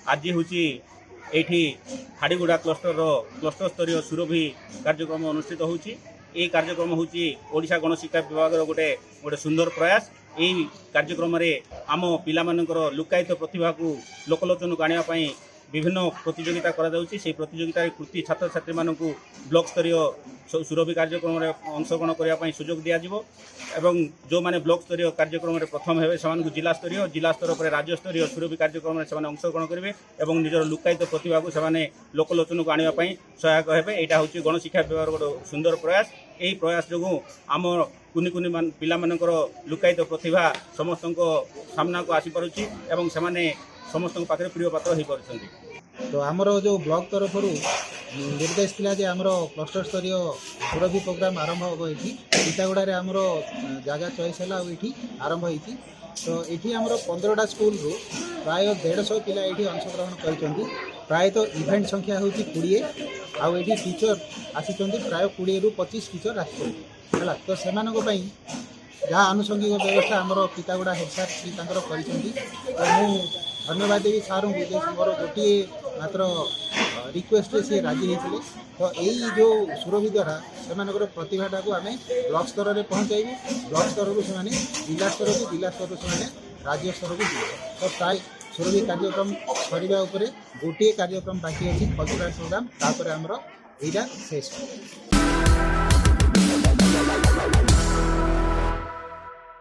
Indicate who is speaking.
Speaker 1: आज हूँ ये हाड़ीगुड़ा क्लस्टर स्तरीय सुरभि कार्यक्रम अनुष्ठित होची। ये कार्यक्रम हूँ ओडिशा गणशिक्षा विभाग गोटे गोटे सुंदर प्रयास। यही कार्यक्रम आम पिलामानंकर लुकायित प्रतिभा को लोकलोचन को आने विभिन्न प्रतियोगिता करा जाउची। से प्रतियोगिता कृति छात्र छात्री मानक ब्लॉक स्तरीय सुरभि कार्यक्रम में अंशग्रहण करने सुजोग दिज्व एवं जो माने ब्लॉक स्तरीय कार्यक्रम में प्रथम हे से जिला स्तर पर राज्य स्तरीय सुरभि कार्यक्रम में अंशग्रहण करेंगे और निजर लुकायित प्रतिभा को से लोकलोचन को आने सहायक हे। यहाँ हूँ गणशिक्षा विभाग गोटे सुंदर प्रयास। यही प्रयास जो आम कुनि कुनि पिलामानंकर लुकायित प्रतिभा समस्त सामना को आसीपारुची एवं से समस्त पाखे प्रिय पात्र हो पार्टी।
Speaker 2: तो आमर जो ब्लॉक तरफ निर्देश थिला जे आमर क्लस्टर स्तरीय सुरभि प्रोग्राम आरंभ हम ये टीटागुड़ा आमर जगह चॉइस है ये आरंभ होती। तो ये आमर 15टा स्कूल रू प्राय 150 पिला ये अंशग्रहण कर प्रायतः इवेंट संख्या हूँ 20 आउ ये टीचर आसी प्राय 20 रू 25 टीचर आसला। तो से जहाँ आनुषंगिक व्यवस्था आमर टीटागुड़ा हेड सार श्री कर धन्यवाद देवी सार मोर गोटे मात्र रिक्वेस्ट सी राजी होते। तो यही जो सुरभि द्वारा से प्रतिभाटा को आम ब्लॉक स्तर में पहुँचाइबू, ब्लॉक स्तर से जिला स्तर को, जिला स्तर से राज्य स्तर को जीव। तो प्राय सुरभि कार्यक्रम सरिबा उपरे गोटे कार्यक्रम बाकी अच्छी कल्चराल प्रोग्राम तापर आमर यहाँ शेष।